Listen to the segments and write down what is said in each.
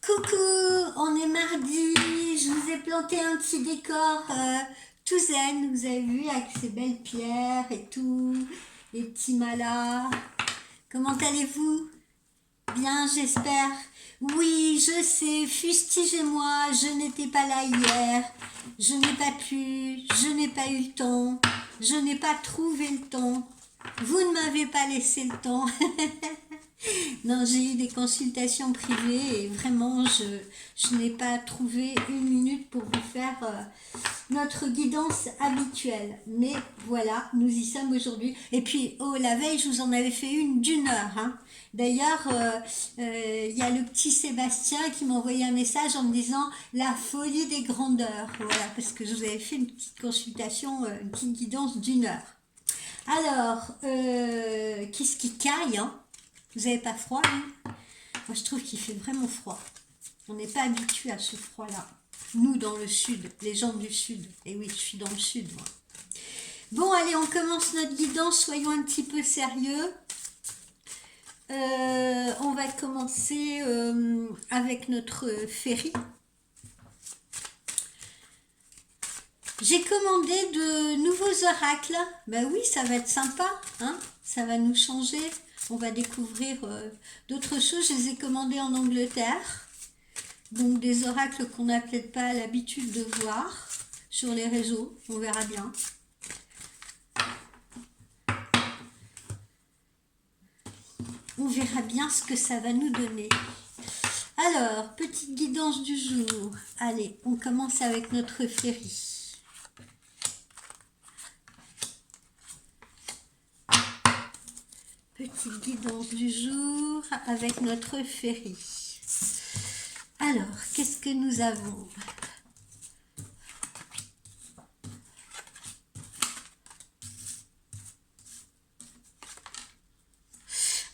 Coucou, on est mardi, je vous ai planté un petit décor tout zen, vous avez vu, avec ces belles pierres et tout, les petits malas. Comment allez-vous? Bien, j'espère. Oui, je sais, fustigez-moi, je n'étais pas là hier, je n'ai pas pu, je n'ai pas eu le temps, je n'ai pas trouvé le temps, vous ne m'avez pas laissé le temps. Non, j'ai eu des consultations privées et vraiment, je n'ai pas trouvé une minute pour vous faire notre guidance habituelle. Mais voilà, nous y sommes aujourd'hui. Et puis, oh, la veille, je vous en avais fait une d'1 heure. Hein. D'ailleurs, il y a le petit Sébastien qui m'a envoyé un message en me disant la folie des grandeurs. Voilà, parce que je vous avais fait une petite consultation, une petite guidance d'1 heure. Alors, qu'est-ce qui caille, hein? Vous n'avez pas froid, hein? Moi, je trouve qu'il fait vraiment froid. On n'est pas habitué à ce froid-là. Nous, dans le sud, les gens du sud. Et oui, je suis dans le sud, moi. Bon, allez, on commence notre guidance. Soyons un petit peu sérieux. On va commencer avec notre ferry. J'ai commandé de nouveaux oracles. Ben oui, ça va être sympa, hein? Ça va nous changer. On va découvrir d'autres choses. Je les ai commandés en Angleterre. Donc des oracles qu'on n'a peut-être pas l'habitude de voir sur les réseaux. On verra bien. On verra bien ce que ça va nous donner. Alors, petite guidance du jour. Allez, on commence avec notre ferry. Petite guidance du jour avec notre ferry. Alors, qu'est-ce que nous avons?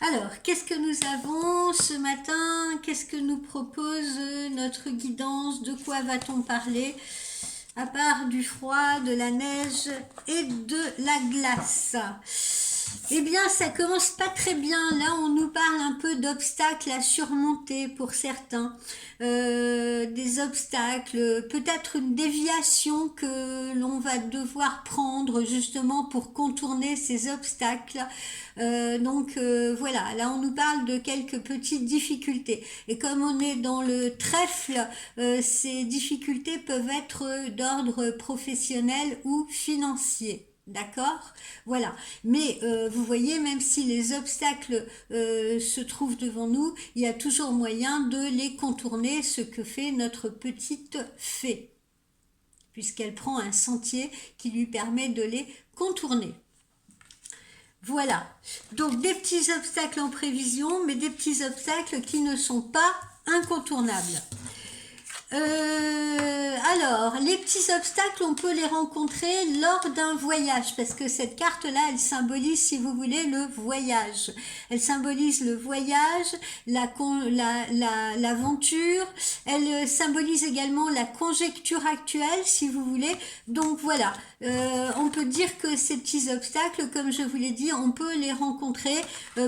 Alors, qu'est-ce que nous avons ce matin? Qu'est-ce que nous propose notre guidance? De quoi va-t-on parler? À part du froid, de la neige et de la glace. Eh bien, ça commence pas très bien. Là, on nous parle un peu d'obstacles à surmonter pour certains. Des obstacles, peut-être une déviation que l'on va devoir prendre justement pour contourner ces obstacles. Voilà, là on nous parle de quelques petites difficultés. Et comme on est dans le trèfle, ces difficultés peuvent être d'ordre professionnel ou financier. D'accord? Voilà. Mais vous voyez, même si les obstacles se trouvent devant nous, il y a toujours moyen de les contourner, ce que fait notre petite fée, puisqu'elle prend un sentier qui lui permet de les contourner. Voilà. Donc des petits obstacles en prévision, mais des petits obstacles qui ne sont pas incontournables. Alors, les petits obstacles, on peut les rencontrer lors d'un voyage, parce que cette carte-là, elle symbolise, si vous voulez, le voyage. Elle symbolise le voyage, l'aventure, elle symbolise également la conjecture actuelle, si vous voulez. Donc voilà, on peut dire que ces petits obstacles, comme je vous l'ai dit, on peut les rencontrer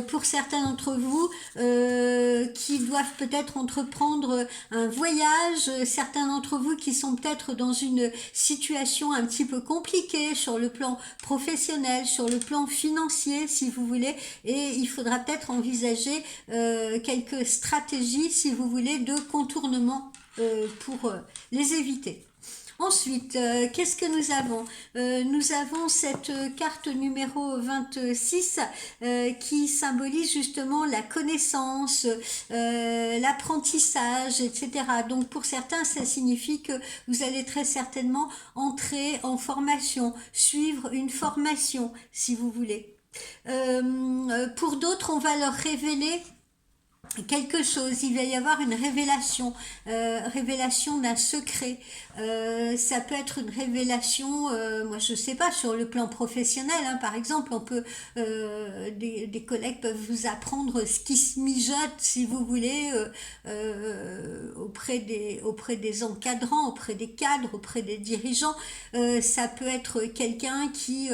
pour certains d'entre vous qui doivent peut-être entreprendre un voyage, certains d'entre vous qui sont peut-être dans une situation un petit peu compliquée sur le plan professionnel, sur le plan financier, si vous voulez, et il faudra peut-être envisager quelques stratégies, si vous voulez, de contournement pour les éviter. Ensuite, qu'est-ce que nous avons? Nous avons cette carte numéro 26 qui symbolise justement la connaissance, l'apprentissage, etc. Donc pour certains, ça signifie que vous allez très certainement entrer en formation, suivre une formation, si vous voulez. Pour d'autres, on va leur révéler quelque chose, il va y avoir une révélation, révélation d'un secret. Ça peut être une révélation, moi je sais pas, sur le plan professionnel, hein, par exemple, on peut, des collègues peuvent vous apprendre ce qui se mijote, si vous voulez, auprès des encadrants, auprès des cadres, auprès des dirigeants. Ça peut être quelqu'un qui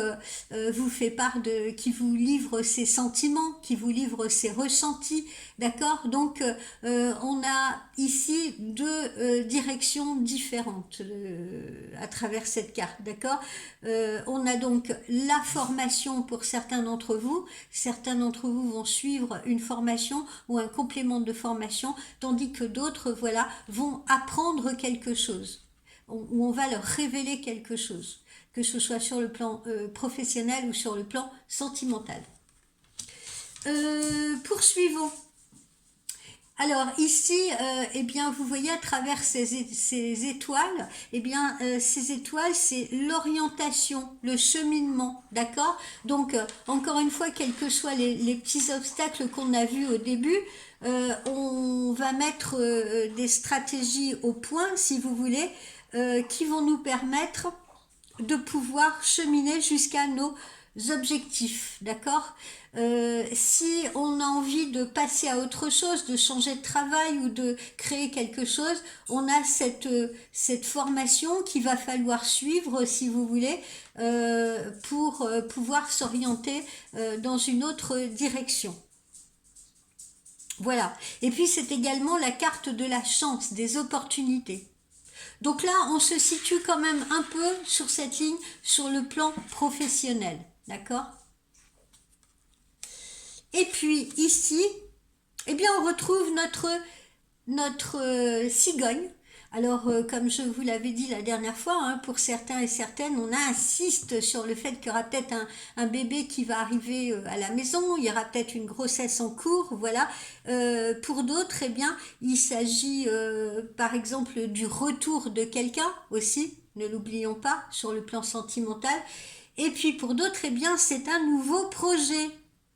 vous fait part qui vous livre ses sentiments, qui vous livre ses ressentis, d'accord? d'accord? Donc, on a ici deux directions différentes à travers cette carte, d'accord? On a donc la formation pour certains d'entre vous. Certains d'entre vous vont suivre une formation ou un complément de formation, tandis que d'autres, voilà, vont apprendre quelque chose, où on va leur révéler quelque chose, que ce soit sur le plan professionnel ou sur le plan sentimental. Poursuivons. Alors ici, eh bien, vous voyez à travers ces étoiles, eh bien, ces étoiles, c'est l'orientation, le cheminement, d'accord? Donc, encore une fois, quels que soient les petits obstacles qu'on a vus au début, on va mettre des stratégies au point, si vous voulez, qui vont nous permettre de pouvoir cheminer jusqu'à nos objectifs, d'accord? Si on a envie de passer à autre chose, de changer de travail ou de créer quelque chose, on a cette formation qu'il va falloir suivre, si vous voulez, pour pouvoir s'orienter dans une autre direction. Voilà. Et puis c'est également la carte de la chance, des opportunités. Donc là, on se situe quand même un peu sur cette ligne, sur le plan professionnel, d'accord? Et puis ici, eh bien, on retrouve notre cigogne. Alors, comme je vous l'avais dit la dernière fois, hein, pour certains et certaines, on insiste sur le fait qu'il y aura peut-être un bébé qui va arriver à la maison, il y aura peut-être une grossesse en cours, voilà. Pour d'autres, eh bien, il s'agit par exemple du retour de quelqu'un aussi, ne l'oublions pas, sur le plan sentimental. Et puis pour d'autres, eh bien, c'est un nouveau projet.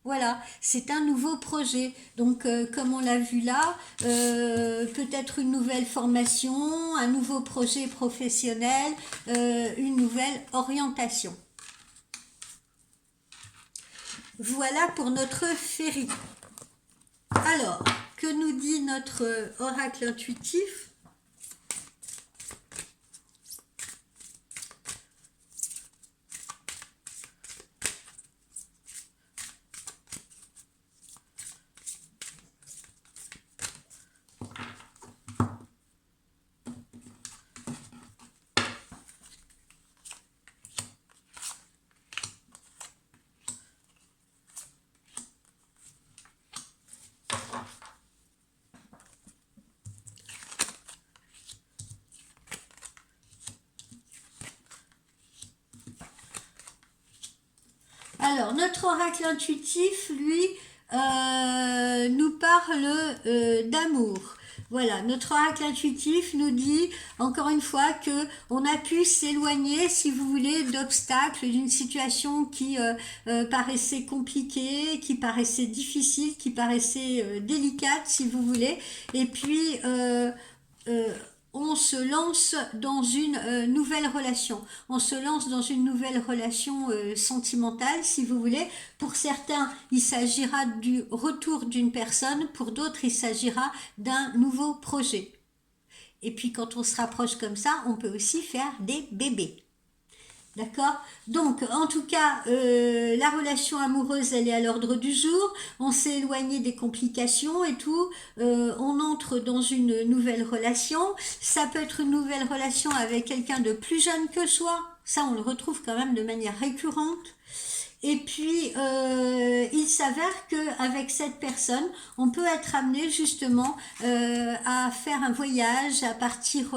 Voilà, c'est un nouveau projet. Donc, comme on l'a vu là, peut-être une nouvelle formation, un nouveau projet professionnel, une nouvelle orientation. Voilà pour notre féerie. Alors, que nous dit notre oracle intuitif ? Alors, notre oracle intuitif, lui, nous parle d'amour. Voilà, notre oracle intuitif nous dit, encore une fois, que on a pu s'éloigner, si vous voulez, d'obstacles, d'une situation qui paraissait compliquée, qui paraissait difficile, qui paraissait délicate, si vous voulez. Et puis, on se lance dans une nouvelle relation. On se lance dans une nouvelle relation sentimentale, si vous voulez. Pour certains, il s'agira du retour d'une personne. Pour d'autres, il s'agira d'un nouveau projet. Et puis, quand on se rapproche comme ça, on peut aussi faire des bébés. D'accord? Donc, en tout cas, la relation amoureuse, elle est à l'ordre du jour. On s'est éloigné des complications et tout. On entre dans une nouvelle relation. Ça peut être une nouvelle relation avec quelqu'un de plus jeune que soi. Ça, on le retrouve quand même de manière récurrente. Et puis, il s'avère qu'avec cette personne, on peut être amené justement à faire un voyage, à partir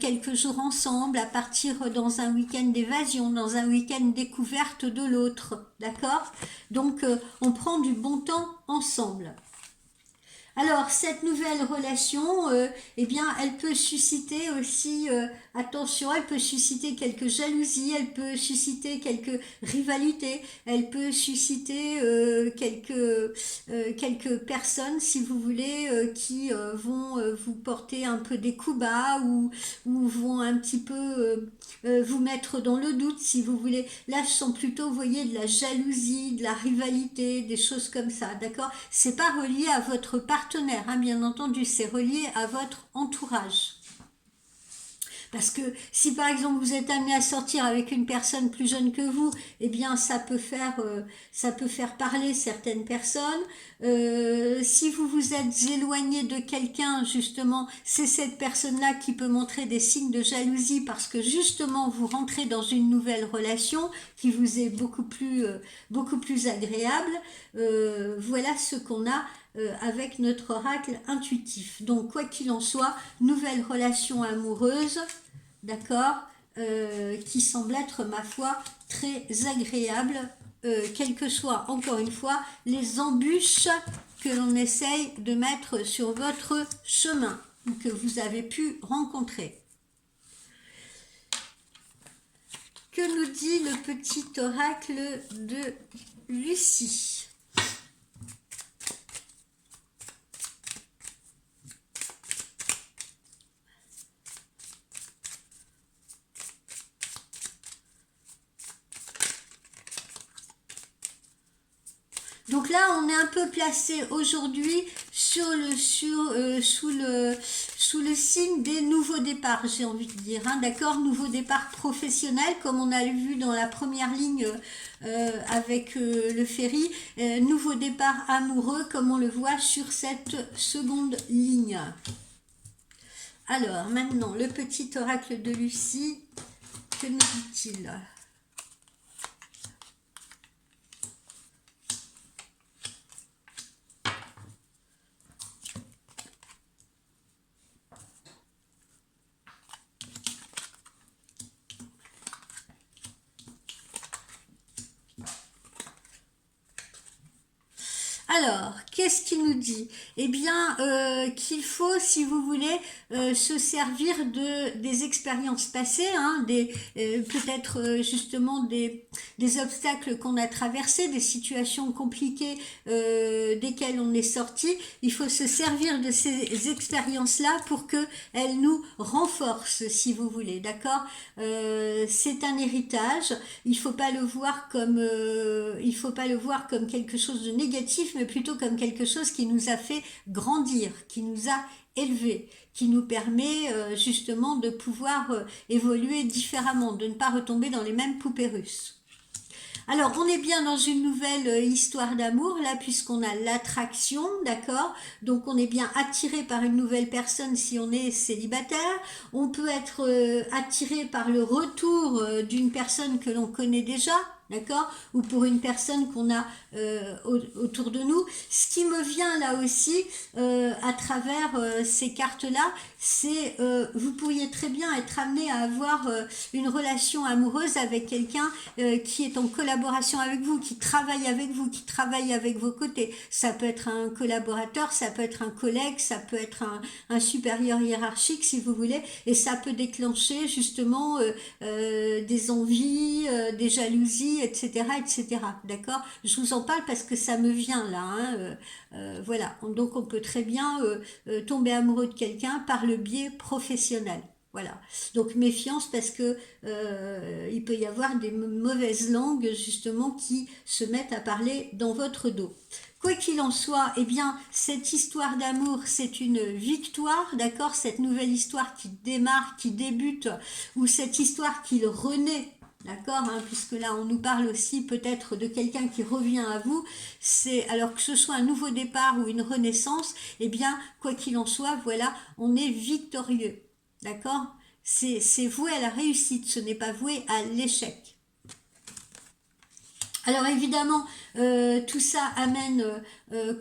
quelques jours ensemble, à partir dans un week-end d'évasion, dans un week-end découverte de l'autre. D'accord? Donc, on prend du bon temps ensemble. Alors, cette nouvelle relation, eh bien, elle peut susciter aussi, attention, elle peut susciter quelques jalousies, elle peut susciter quelques rivalités, elle peut susciter quelques personnes, si vous voulez, qui vont vous porter un peu des coups bas ou vont un petit peu vous mettre dans le doute, si vous voulez. Là, je sens plutôt, vous voyez, de la jalousie, de la rivalité, des choses comme ça, d'accord? C'est pas relié à votre partenaire, hein, bien entendu, c'est relié à votre entourage. Parce que si par exemple vous êtes amené à sortir avec une personne plus jeune que vous, eh bien ça peut faire parler certaines personnes. Si vous vous êtes éloigné de quelqu'un, justement, c'est cette personne-là qui peut montrer des signes de jalousie parce que justement vous rentrez dans une nouvelle relation qui vous est beaucoup plus agréable. Voilà ce qu'on a avec notre oracle intuitif. Donc quoi qu'il en soit, nouvelle relation amoureuse, d'accord, qui semble être, ma foi, très agréable, quelles que soient, encore une fois, les embûches que l'on essaye de mettre sur votre chemin ou que vous avez pu rencontrer. Que nous dit le petit oracle de Lucie? Donc là, on est un peu placé aujourd'hui sous le signe des nouveaux départs, j'ai envie de dire, hein, d'accord, nouveau départ professionnel, comme on a vu dans la première ligne avec le ferry, nouveau départ amoureux, comme on le voit sur cette seconde ligne. Alors, maintenant, le petit oracle de Lucie, que nous dit-il ? Alors, qu'est-ce qu'il nous dit? Eh bien, qu'il faut, si vous voulez, se servir des expériences passées, hein, peut-être justement des obstacles qu'on a traversés, des situations compliquées desquelles on est sorti. Il faut se servir de ces expériences-là pour qu'elles nous renforcent, si vous voulez, d'accord? C'est un héritage. Il faut pas le voir comme quelque chose de négatif, mais plutôt comme quelque chose qui nous a fait grandir, qui nous a élevés, qui nous permet justement de pouvoir évoluer différemment, de ne pas retomber dans les mêmes poupées russes. Alors, on est bien dans une nouvelle histoire d'amour, là, puisqu'on a l'attraction, d'accord? Donc, on est bien attiré par une nouvelle personne si on est célibataire. On peut être attiré par le retour d'une personne que l'on connaît déjà, d'accord? Ou pour une personne qu'on a autour de nous. Ce qui me vient là aussi, à travers ces cartes-là, c'est vous pourriez très bien être amené à avoir une relation amoureuse avec quelqu'un qui est en collaboration avec vous, qui travaille avec vous, qui travaille avec vos côtés. Ça peut être un collaborateur, ça peut être un collègue, ça peut être un supérieur hiérarchique si vous voulez, et ça peut déclencher justement des envies, des jalousies, etc., etc. D'accord? Je vous en parle parce que ça me vient là. Hein, voilà. Donc on peut très bien tomber amoureux de quelqu'un par le biais professionnel. Voilà. Donc méfiance parce que il peut y avoir des mauvaises langues justement qui se mettent à parler dans votre dos. Quoi qu'il en soit, eh bien, cette histoire d'amour, c'est une victoire, d'accord? Cette nouvelle histoire qui démarre, qui débute, ou cette histoire qui renaît, d'accord, hein, puisque là on nous parle aussi peut-être de quelqu'un qui revient à vous, c'est alors que ce soit un nouveau départ ou une renaissance, eh bien quoi qu'il en soit, voilà, on est victorieux, d'accord, c'est voué à la réussite, ce n'est pas voué à l'échec. Alors évidemment, tout ça amène,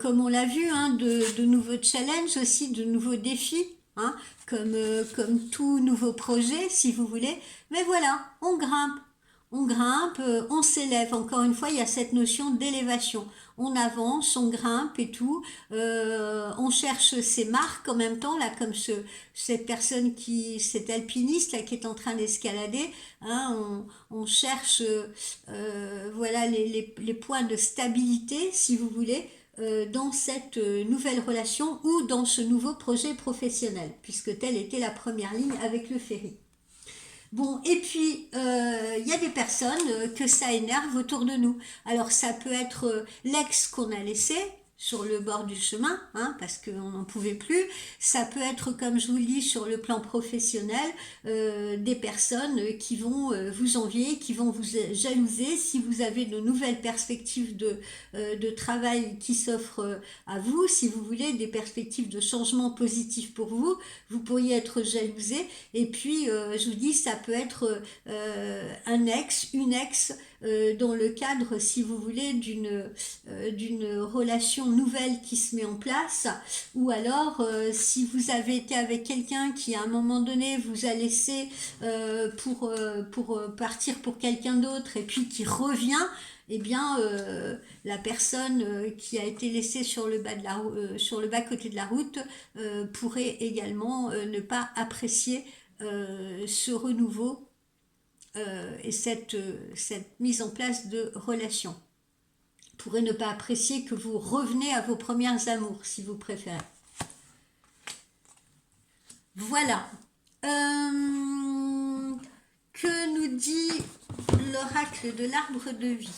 comme on l'a vu, hein, de nouveaux challenges aussi, de nouveaux défis, hein, comme tout nouveau projet, si vous voulez. Mais voilà, on grimpe, on s'élève. Encore une fois, il y a cette notion d'élévation. On avance, on grimpe et tout. On cherche ses marques en même temps, là, comme cette personne cet alpiniste là qui est en train d'escalader. Hein, on cherche, voilà, les points de stabilité, si vous voulez, dans cette nouvelle relation ou dans ce nouveau projet professionnel, puisque telle était la première ligne avec le ferry. Bon, et puis, y a des personnes que ça énerve autour de nous. Alors, ça peut être l'ex qu'on a laissé, sur le bord du chemin, hein, parce qu'on n'en pouvait plus. Ça peut être, comme je vous le dis, sur le plan professionnel, des personnes qui vont vous envier, qui vont vous jalouser. Si vous avez de nouvelles perspectives de travail qui s'offrent à vous, si vous voulez des perspectives de changement positif pour vous, vous pourriez être jalousé. Et puis, je vous dis, ça peut être un ex, une ex, dans le cadre, si vous voulez, d'une relation nouvelle qui se met en place, ou alors si vous avez été avec quelqu'un qui à un moment donné vous a laissé pour partir pour quelqu'un d'autre et puis qui revient, eh bien la personne qui a été laissée sur le bas de sur le bas côté de la route pourrait également ne pas apprécier ce renouveau et cette mise en place de relations. Pourrait ne pas apprécier que vous revenez à vos premières amours, si vous préférez. Voilà. Que nous dit l'oracle de l'arbre de vie?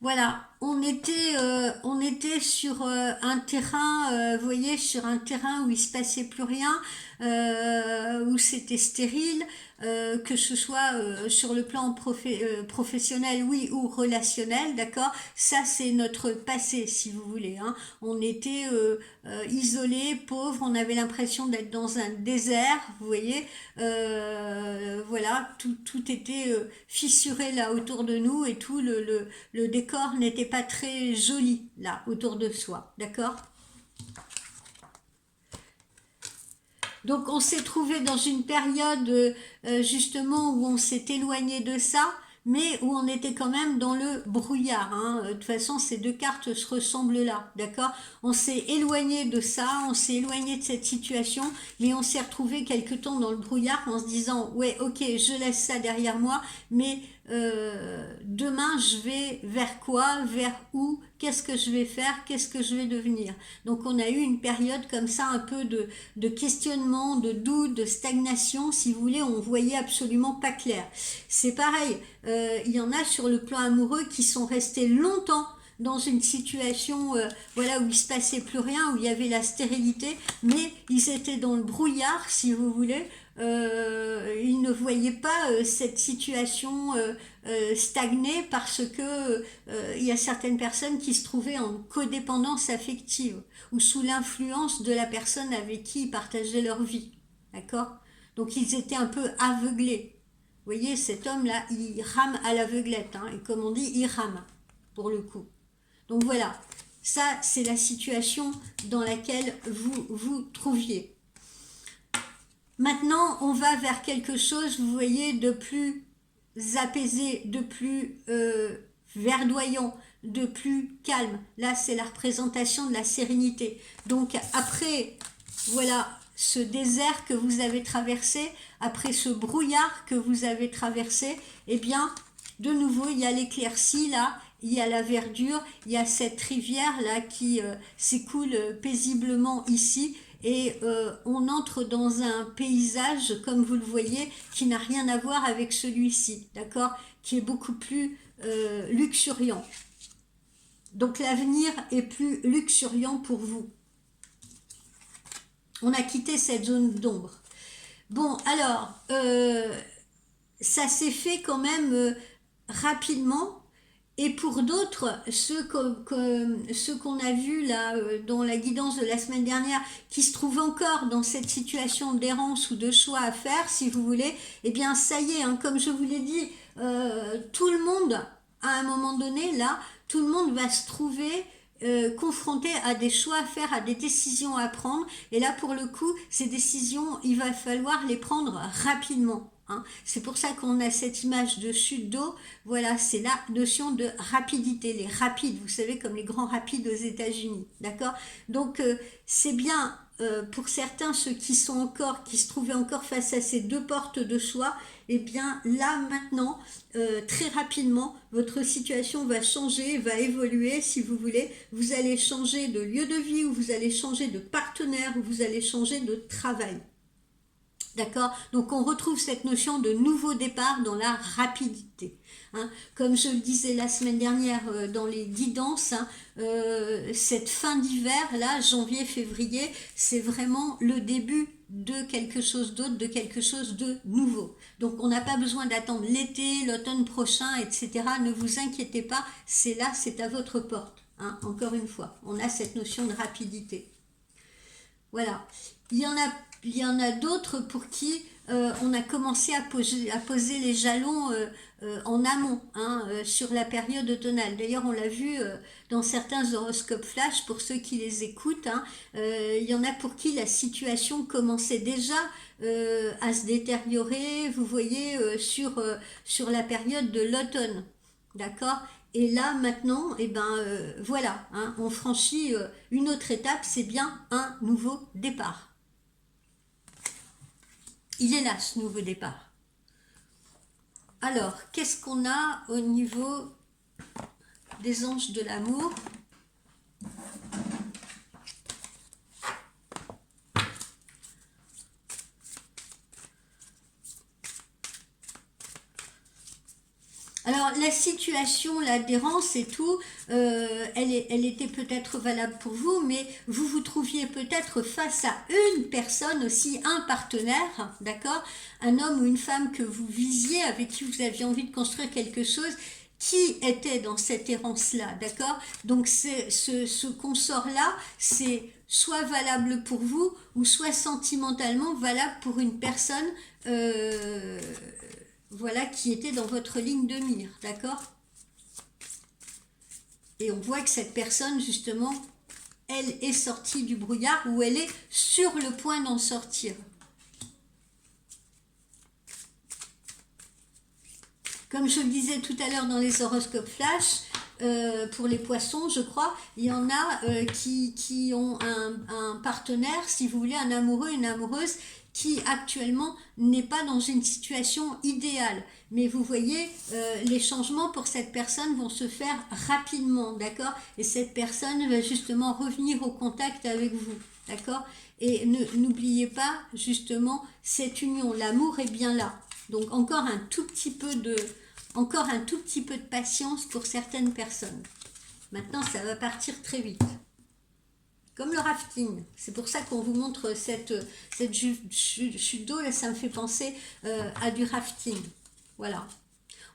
Voilà, on était sur un terrain, vous voyez, sur un terrain où il se passait plus rien, où c'était stérile, que ce soit sur le plan professionnel, oui, ou relationnel, d'accord. Ça, c'est notre passé, si vous voulez. Hein. On était isolés, pauvres, on avait l'impression d'être dans un désert, vous voyez. Voilà, tout était fissuré là autour de nous et tout le décor n'était pas très joli là autour de soi, d'accord? Donc on s'est trouvé dans une période justement où on s'est éloigné de ça, mais où on était quand même dans le brouillard. Hein. De toute façon, ces deux cartes se ressemblent là, d'accord? On s'est éloigné de ça, on s'est éloigné de cette situation, mais on s'est retrouvé quelque temps dans le brouillard en se disant, ouais, ok, je laisse ça derrière moi, mais demain je vais vers quoi, vers où, qu'est-ce que je vais faire, qu'est-ce que je vais devenir. Donc on a eu une période comme ça un peu de questionnement, de doute, de stagnation, si vous voulez, on voyait absolument pas clair. C'est pareil, il y en a sur le plan amoureux qui sont restés longtemps dans une situation voilà, où il se passait plus rien, où il y avait la stérilité, mais ils étaient dans le brouillard, si vous voulez. Ils ne voyaient pas cette situation stagner parce que il y a certaines personnes qui se trouvaient en codépendance affective ou sous l'influence de la personne avec qui ils partageaient leur vie. D'accord? Donc ils étaient un peu aveuglés. Vous voyez, cet homme-là, il rame à l'aveuglette, hein, et comme on dit, il rame, pour le coup. Donc voilà, ça c'est la situation dans laquelle vous vous trouviez. Maintenant, on va vers quelque chose, vous voyez, de plus apaisé, de plus verdoyant, de plus calme. Là, c'est la représentation de la sérénité. Donc après, voilà, ce désert que vous avez traversé, après ce brouillard que vous avez traversé, eh bien, de nouveau, il y a l'éclaircie là, il y a la verdure, il y a cette rivière là qui s'écoule paisiblement ici et on entre dans un paysage, comme vous le voyez, qui n'a rien à voir avec celui-ci, d'accord, qui est beaucoup plus luxuriant. Donc l'avenir est plus luxuriant pour vous. On a quitté cette zone d'ombre. Bon, alors, ça s'est fait quand même rapidement. Et pour d'autres, ceux qu'on a vus là dans la guidance de la semaine dernière, qui se trouvent encore dans cette situation d'errance ou de choix à faire, si vous voulez, eh bien ça y est, hein, comme je vous l'ai dit, tout le monde, à un moment donné, là, tout le monde va se trouver confronté à des choix à faire, à des décisions à prendre. Et là, pour le coup, ces décisions, il va falloir les prendre rapidement. Hein. C'est pour ça qu'on a cette image de chute d'eau. Voilà, c'est la notion de rapidité, les rapides, vous savez, comme les grands rapides aux États-Unis. D'accord? Donc, c'est bien pour certains, ceux qui sont encore, qui se trouvaient encore face à ces deux portes de choix, et bien là maintenant, très rapidement, votre situation va changer, va évoluer, si vous voulez. Vous allez changer de lieu de vie, ou vous allez changer de partenaire, ou vous allez changer de travail. D'accord? Donc on retrouve cette notion de nouveau départ dans la rapidité. Hein. Comme je le disais la semaine dernière dans les guidances, hein, cette fin d'hiver, là, janvier-février, c'est vraiment le début de quelque chose d'autre, de quelque chose de nouveau. Donc on n'a pas besoin d'attendre l'été, l'automne prochain, etc. Ne vous inquiétez pas, c'est là, c'est à votre porte. Hein. Encore une fois, on a cette notion de rapidité. Voilà. Il y en a d'autres pour qui on a commencé à poser les jalons en amont, hein, sur la période automnale. D'ailleurs, on l'a vu dans certains horoscopes flash, pour ceux qui les écoutent, hein, il y en a pour qui la situation commençait déjà à se détériorer, vous voyez, sur la période de l'automne. D'accord? Et là, maintenant, eh ben, voilà, hein, on franchit une autre étape, c'est bien un nouveau départ. Il est là, ce nouveau départ. Alors, qu'est-ce qu'on a au niveau des anges de l'amour? Alors, la situation, l'adhérence et tout, elle était peut-être valable pour vous, mais vous vous trouviez peut-être face à une personne aussi, un partenaire, d'accord? Un homme ou une femme que vous visiez, avec qui vous aviez envie de construire quelque chose, qui était dans cette errance-là, d'accord? Donc, ce consort-là, c'est soit valable pour vous, ou soit sentimentalement valable pour une personne voilà, qui était dans votre ligne de mire, d'accord? Et on voit que cette personne, justement, elle est sortie du brouillard, ou elle est sur le point d'en sortir. Comme je le disais tout à l'heure dans les horoscopes flash, pour les poissons, je crois, il y en a qui ont un partenaire, si vous voulez, un amoureux, une amoureuse, qui actuellement n'est pas dans une situation idéale. Mais vous voyez, les changements pour cette personne vont se faire rapidement, d'accord? Et cette personne va justement revenir au contact avec vous, d'accord? Et n'oubliez pas, justement, cette union, l'amour est bien là. Donc encore un tout petit peu de patience pour certaines personnes. Maintenant, ça va partir très vite. Comme le rafting. C'est pour ça qu'on vous montre cette chute d'eau. Là, ça me fait penser à du rafting. Voilà.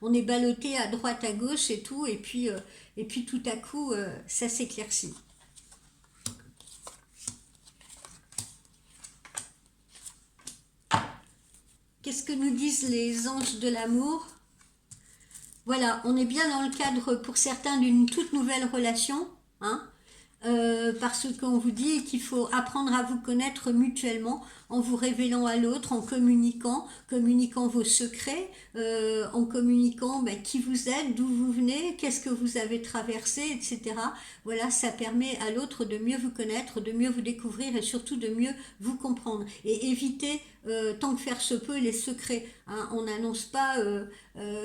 On est ballotté à droite, à gauche et tout. Et puis tout à coup, ça s'éclaircit. Qu'est-ce que nous disent les anges de l'amour? Voilà, on est bien dans le cadre pour certains d'une toute nouvelle relation, hein, parce qu'on vous dit qu'il faut apprendre à vous connaître mutuellement en vous révélant à l'autre, en communiquant vos secrets, en communiquant qui vous êtes, d'où vous venez, qu'est-ce que vous avez traversé, etc. Voilà, ça permet à l'autre de mieux vous connaître, de mieux vous découvrir et surtout de mieux vous comprendre. Et éviter, tant que faire se peut, les secrets. Hein. On n'annonce pas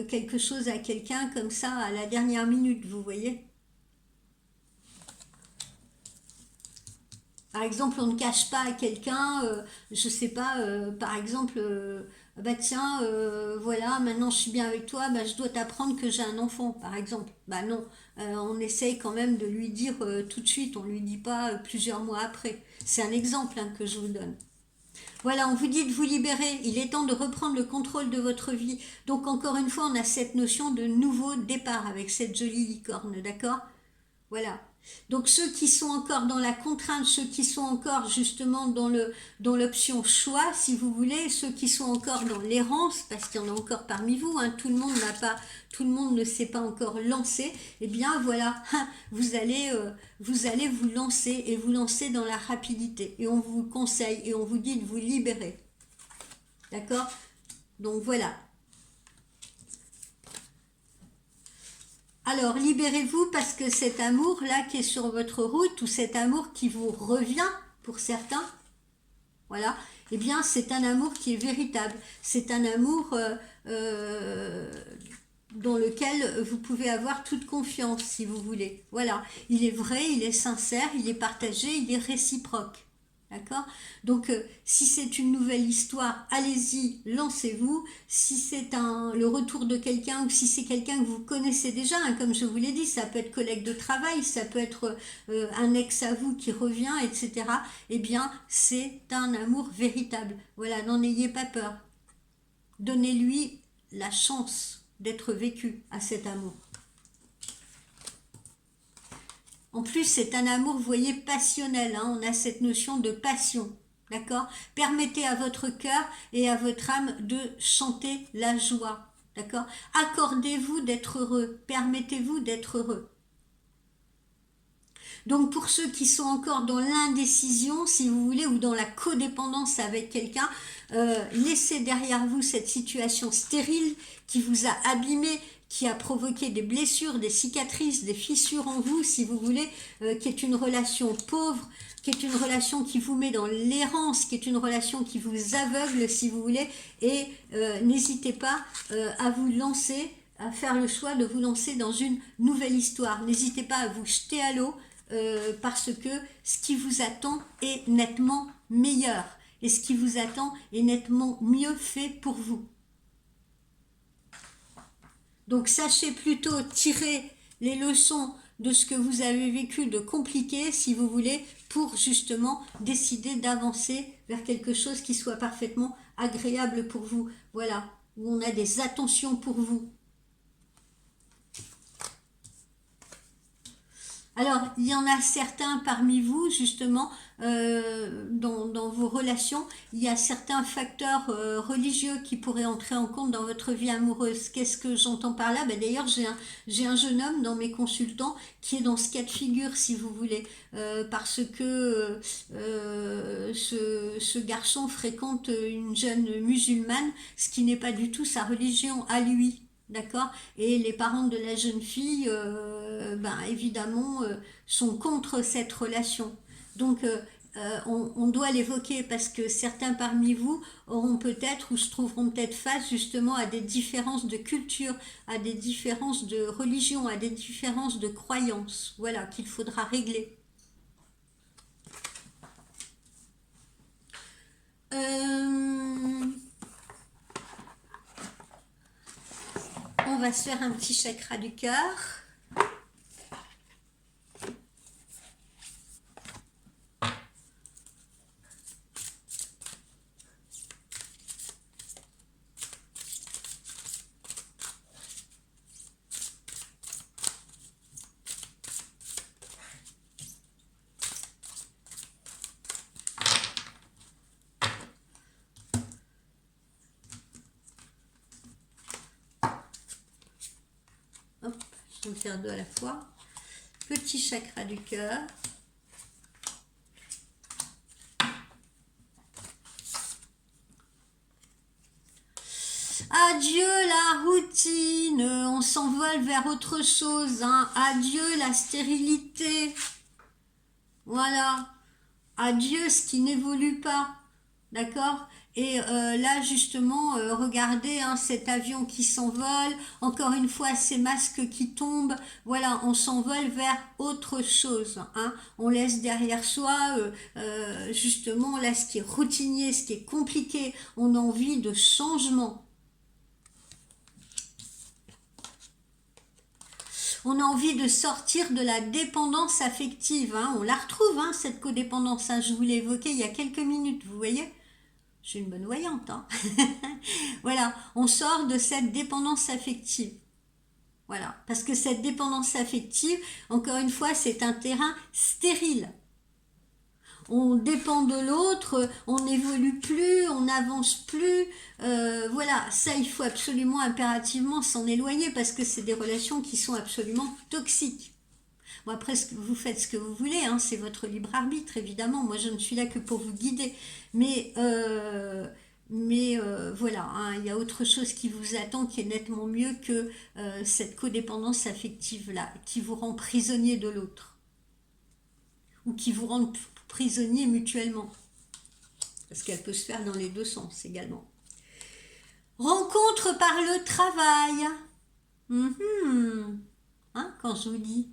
quelque chose à quelqu'un comme ça à la dernière minute, vous voyez. Par exemple, on ne cache pas à quelqu'un, je sais pas, par exemple, bah tiens, voilà, maintenant je suis bien avec toi, bah je dois t'apprendre que j'ai un enfant, par exemple. Bah non, on essaye quand même de lui dire tout de suite, on lui dit pas plusieurs mois après. C'est un exemple hein, que je vous donne. Voilà, on vous dit de vous libérer. Il est temps de reprendre le contrôle de votre vie. Donc encore une fois, on a cette notion de nouveau départ avec cette jolie licorne, d'accord? Voilà. Donc ceux qui sont encore dans la contrainte, ceux qui sont encore justement dans l'option choix, si vous voulez, ceux qui sont encore dans l'errance, parce qu'il y en a encore parmi vous, hein, tout le monde ne s'est pas encore lancé. Eh bien voilà, vous allez vous lancer et vous lancer dans la rapidité. Et on vous conseille et on vous dit de vous libérer. D'accord? Donc voilà. Alors, libérez-vous parce que cet amour-là qui est sur votre route, ou cet amour qui vous revient pour certains, voilà, eh bien, c'est un amour qui est véritable. C'est un amour dans lequel vous pouvez avoir toute confiance, si vous voulez. Voilà, il est vrai, il est sincère, il est partagé, il est réciproque. D'accord? Donc, si c'est une nouvelle histoire, allez-y, lancez-vous. Si c'est le retour de quelqu'un ou si c'est quelqu'un que vous connaissez déjà, hein, comme je vous l'ai dit, ça peut être collègue de travail, ça peut être un ex à vous qui revient, etc. Eh bien, c'est un amour véritable. Voilà, n'en ayez pas peur. Donnez-lui la chance d'être vécu à cet amour. En plus, c'est un amour, vous voyez, passionnel. Hein, on a cette notion de passion. D'accord? Permettez à votre cœur et à votre âme de chanter la joie. D'accord? Accordez-vous d'être heureux. Permettez-vous d'être heureux. Donc pour ceux qui sont encore dans l'indécision, si vous voulez, ou dans la codépendance avec quelqu'un, laissez derrière vous cette situation stérile qui vous a abîmé, qui a provoqué des blessures, des cicatrices, des fissures en vous, si vous voulez, qui est une relation pauvre, qui est une relation qui vous met dans l'errance, qui est une relation qui vous aveugle, si vous voulez, et n'hésitez pas à vous lancer, à faire le choix de vous lancer dans une nouvelle histoire. N'hésitez pas à vous jeter à l'eau, parce que ce qui vous attend est nettement meilleur et ce qui vous attend est nettement mieux fait pour vous. Donc sachez plutôt tirer les leçons de ce que vous avez vécu de compliqué, si vous voulez, pour justement décider d'avancer vers quelque chose qui soit parfaitement agréable pour vous. Voilà, où on a des attentions pour vous. Alors, il y en a certains parmi vous, justement, dans vos relations, il y a certains facteurs religieux qui pourraient entrer en compte dans votre vie amoureuse. Qu'est-ce que j'entends par là? Ben, d'ailleurs, j'ai un jeune homme dans mes consultants qui est dans ce cas de figure, si vous voulez, parce que ce garçon fréquente une jeune musulmane, ce qui n'est pas du tout sa religion à lui. D'accord? Et les parents de la jeune fille, évidemment, sont contre cette relation. Donc, on doit l'évoquer parce que certains parmi vous auront peut-être ou se trouveront peut-être face justement à des différences de culture, à des différences de religion, à des différences de croyances. Voilà, qu'il faudra régler. On va se faire un petit chakra du cœur. Hop, je vais me faire deux à la fois. Petit chakra du cœur. Adieu la routine, on s'envole vers autre chose. Hein. Adieu la stérilité. Voilà. Adieu ce qui n'évolue pas. D'accord? Et là, justement, regardez hein, cet avion qui s'envole, encore une fois, ces masques qui tombent, voilà, on s'envole vers autre chose. Hein. On laisse derrière soi, justement, là, ce qui est routinier, ce qui est compliqué, on a envie de changement. On a envie de sortir de la dépendance affective. Hein. On la retrouve, hein, cette codépendance. Hein. Je vous l'ai évoqué il y a quelques minutes, vous voyez ? Je suis une bonne voyante, hein. Voilà, on sort de cette dépendance affective. Voilà, parce que cette dépendance affective, encore une fois, c'est un terrain stérile. On dépend de l'autre, on n'évolue plus, on n'avance plus. Voilà, ça, il faut absolument, impérativement s'en éloigner parce que c'est des relations qui sont absolument toxiques. Bon, après, vous faites ce que vous voulez, hein, c'est votre libre arbitre, évidemment. Moi, je ne suis là que pour vous guider. Mais voilà, hein, il y a autre chose qui vous attend qui est nettement mieux que cette codépendance affective-là, qui vous rend prisonnier de l'autre, ou qui vous rend prisonnier mutuellement, parce qu'elle peut se faire dans les deux sens également. Rencontre par le travail. Hein, quand je vous dis,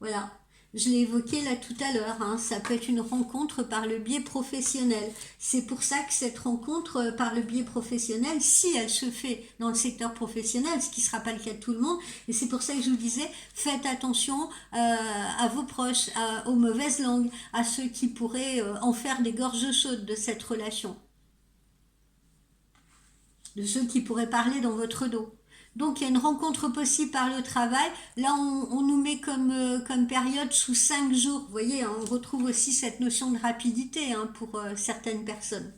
voilà, je l'ai évoqué là tout à l'heure, hein, ça peut être une rencontre par le biais professionnel. C'est pour ça que cette rencontre par le biais professionnel, si elle se fait dans le secteur professionnel, ce qui ne sera pas le cas de tout le monde, et c'est pour ça que je vous disais, faites attention à vos proches, aux mauvaises langues, à ceux qui pourraient en faire des gorges chaudes de cette relation, de ceux qui pourraient parler dans votre dos. Donc il y a une rencontre possible par le travail. Là, on nous met comme période sous 5 jours. Vous voyez, hein, on retrouve aussi cette notion de rapidité, hein, pour certaines personnes.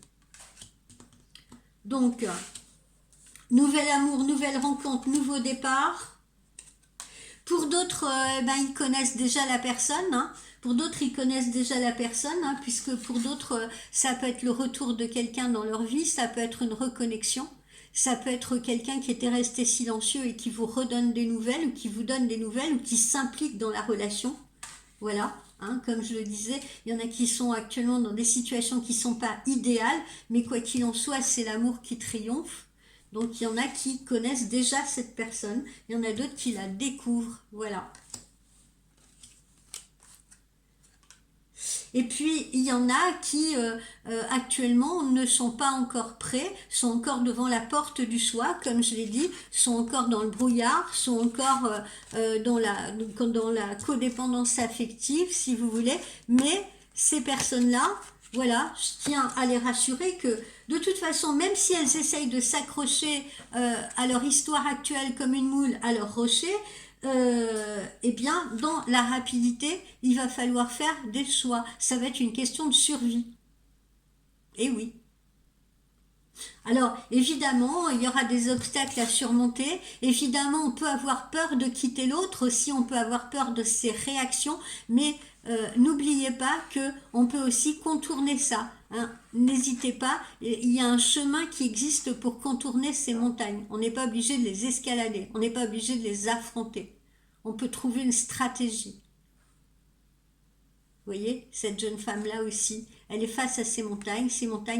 Donc, nouvel amour, nouvelle rencontre, nouveau départ. Pour d'autres, ils connaissent déjà la personne. Hein. Pour d'autres, ils connaissent déjà la personne, hein, puisque pour d'autres, ça peut être le retour de quelqu'un dans leur vie, ça peut être une reconnexion. Ça peut être quelqu'un qui était resté silencieux et qui vous redonne des nouvelles, ou qui vous donne des nouvelles, ou qui s'implique dans la relation. Voilà, hein, comme je le disais, il y en a qui sont actuellement dans des situations qui ne sont pas idéales, mais quoi qu'il en soit, c'est l'amour qui triomphe. Donc il y en a qui connaissent déjà cette personne, il y en a d'autres qui la découvrent, voilà. Et puis, il y en a qui, actuellement, ne sont pas encore prêts, sont encore devant la porte du soi, comme je l'ai dit, sont encore dans le brouillard, sont encore dans la codépendance affective, si vous voulez. Mais ces personnes-là, voilà, je tiens à les rassurer que, de toute façon, même si elles essayent de s'accrocher à leur histoire actuelle comme une moule à leur rocher, eh bien, dans la rapidité, il va falloir faire des choix. Ça va être une question de survie. Et oui. Alors, évidemment, il y aura des obstacles à surmonter. Évidemment, on peut avoir peur de quitter l'autre aussi, on peut avoir peur de ses réactions, mais n'oubliez pas que on peut aussi contourner ça. Hein. N'hésitez pas, il y a un chemin qui existe pour contourner ces montagnes. On n'est pas obligé de les escalader, on n'est pas obligé de les affronter. On peut trouver une stratégie. Vous voyez, cette jeune femme-là aussi, elle est face à ces montagnes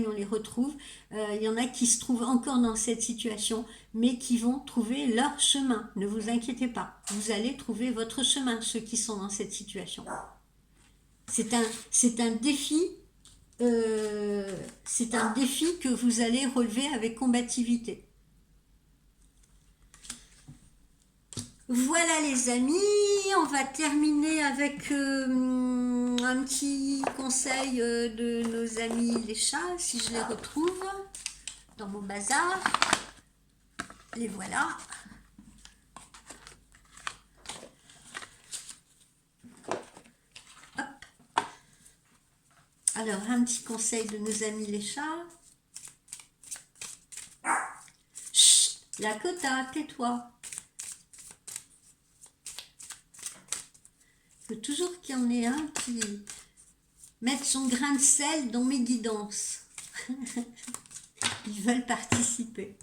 on les retrouve. Il y en a qui se trouvent encore dans cette situation, mais qui vont trouver leur chemin. Ne vous inquiétez pas, vous allez trouver votre chemin, ceux qui sont dans cette situation. C'est un défi, que vous allez relever avec combativité. Voilà les amis, on va terminer avec un petit conseil de nos amis les chats, si je les retrouve dans mon bazar. Les voilà. Hop. Alors, un petit conseil de nos amis les chats. Chut, Lakota, tais-toi. Il faut toujours qu'il y en ait un qui mette son grain de sel dans mes guidances. Ils veulent participer.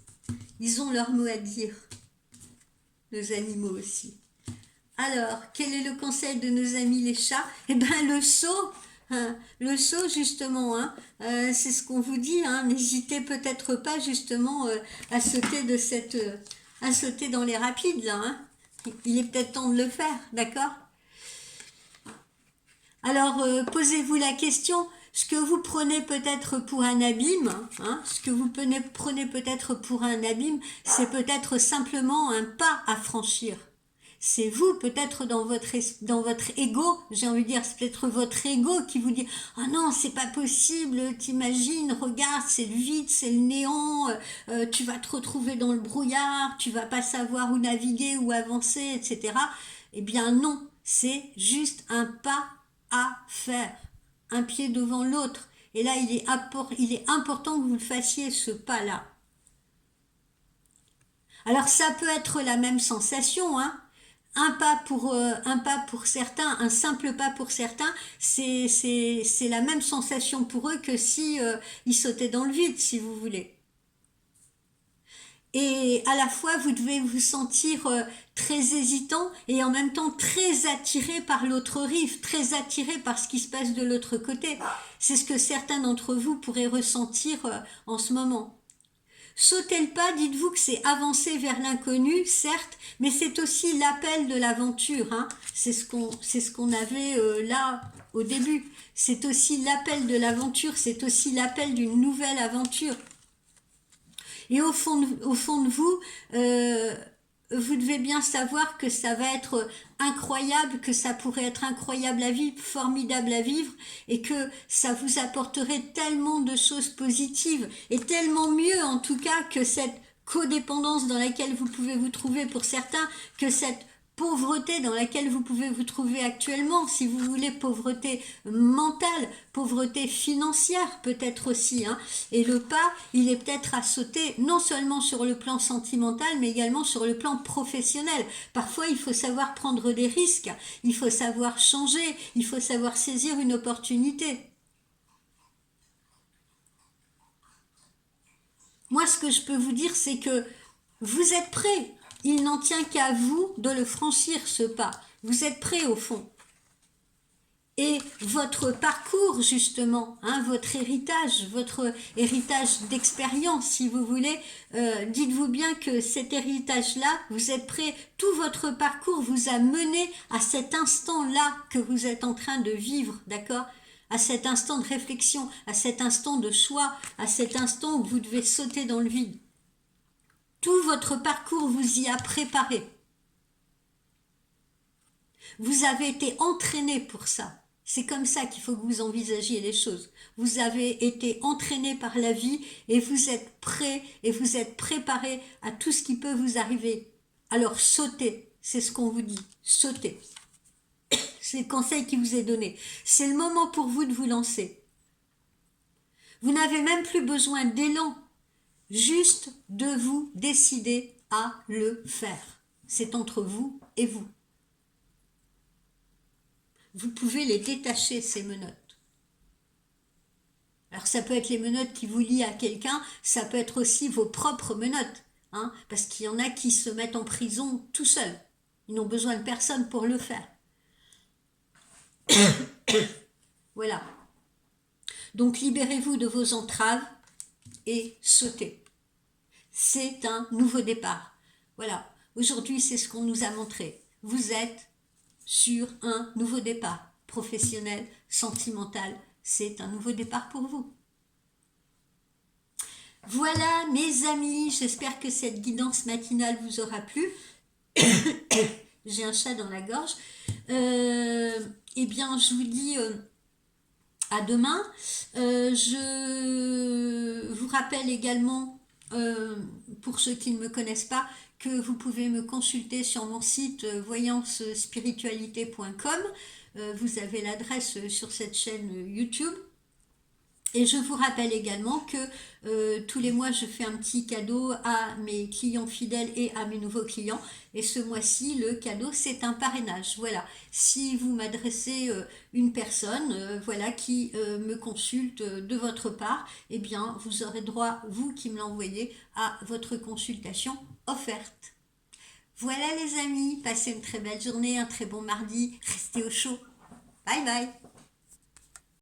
Ils ont leur mot à dire. Nos animaux aussi. Alors, quel est le conseil de nos amis les chats? Eh bien, le saut. Hein, le saut, justement, hein, c'est ce qu'on vous dit. Hein, n'hésitez peut-être pas, justement, à sauter dans les rapides, là. Hein. Il est peut-être temps de le faire, d'accord? Alors, posez-vous la question, ce que vous prenez peut-être pour un abîme, hein, prenez peut-être pour un abîme, c'est peut-être simplement un pas à franchir. c'est vous, peut-être dans votre ego, j'ai envie de dire, c'est peut-être votre ego qui vous dit, ah non, c'est pas possible, t'imagines, regarde, c'est le vide, c'est le néant, tu vas te retrouver dans le brouillard, tu vas pas savoir où naviguer, où avancer, etc. Eh bien non, c'est juste un pas à faire, un pied devant l'autre. Et là, il est important que vous le fassiez, ce pas-là. Alors ça peut être la même sensation, hein. Un pas pour certains, un simple pas pour certains, c'est la même sensation pour eux que si ils sautaient dans le vide, si vous voulez. Et à la fois, vous devez vous sentir très hésitant et en même temps très attiré par l'autre rive, très attiré par ce qui se passe de l'autre côté. C'est ce que certains d'entre vous pourraient ressentir en ce moment. Sautez le pas, dites-vous que c'est avancer vers l'inconnu, certes, mais c'est aussi l'appel de l'aventure, hein. C'est ce qu'on avait là au début. C'est aussi l'appel de l'aventure, c'est aussi l'appel d'une nouvelle aventure. Et au fond de vous, vous devez bien savoir que ça va être incroyable, que ça pourrait être incroyable à vivre, formidable à vivre, et que ça vous apporterait tellement de choses positives, et tellement mieux en tout cas que cette codépendance dans laquelle vous pouvez vous trouver pour certains, que cette pauvreté dans laquelle vous pouvez vous trouver actuellement, si vous voulez, pauvreté mentale, pauvreté financière peut-être aussi, hein. Et le pas, il est peut-être à sauter non seulement sur le plan sentimental, mais également sur le plan professionnel. Parfois, il faut savoir prendre des risques, il faut savoir changer, il faut savoir saisir une opportunité. Moi, ce que je peux vous dire, c'est que vous êtes prêts. Il n'en tient qu'à vous de le franchir, ce pas. Vous êtes prêts au fond. Et votre parcours, justement, hein, votre héritage d'expérience, si vous voulez, dites-vous bien que cet héritage-là, vous êtes prêts, tout votre parcours vous a mené à cet instant-là que vous êtes en train de vivre, d'accord ? À cet instant de réflexion, à cet instant de choix, à cet instant où vous devez sauter dans le vide. Tout votre parcours vous y a préparé. Vous avez été entraîné pour ça. C'est comme ça qu'il faut que vous envisagiez les choses. Vous avez été entraîné par la vie et vous êtes prêt et vous êtes préparé à tout ce qui peut vous arriver. Alors sautez, c'est ce qu'on vous dit, sautez. C'est le conseil qui vous est donné. C'est le moment pour vous de vous lancer. Vous n'avez même plus besoin d'élan. Juste de vous décider à le faire. C'est entre vous et vous. Vous pouvez les détacher, ces menottes. Alors ça peut être les menottes qui vous lient à quelqu'un, ça peut être aussi vos propres menottes, hein, parce qu'il y en a qui se mettent en prison tout seuls. Ils n'ont besoin de personne pour le faire. Voilà. Donc libérez-vous de vos entraves et sautez. C'est un nouveau départ. Voilà, aujourd'hui c'est ce qu'on nous a montré. Vous êtes sur un nouveau départ professionnel, sentimental. C'est un nouveau départ pour vous. Voilà mes amis, j'espère que cette guidance matinale vous aura plu. J'ai un chat dans la gorge. Eh bien, je vous dis à demain. Je vous rappelle également, pour ceux qui ne me connaissent pas, que vous pouvez me consulter sur mon site voyancespiritualité.com. Vous avez l'adresse sur cette chaîne YouTube. Et je vous rappelle également que tous les mois, je fais un petit cadeau à mes clients fidèles et à mes nouveaux clients. Et ce mois-ci, le cadeau, c'est un parrainage. Voilà. Si vous m'adressez une personne voilà, qui me consulte de votre part, eh bien, vous aurez droit, vous qui me l'envoyez, à votre consultation offerte. Voilà les amis, passez une très belle journée, un très bon mardi. Restez au chaud. Bye bye.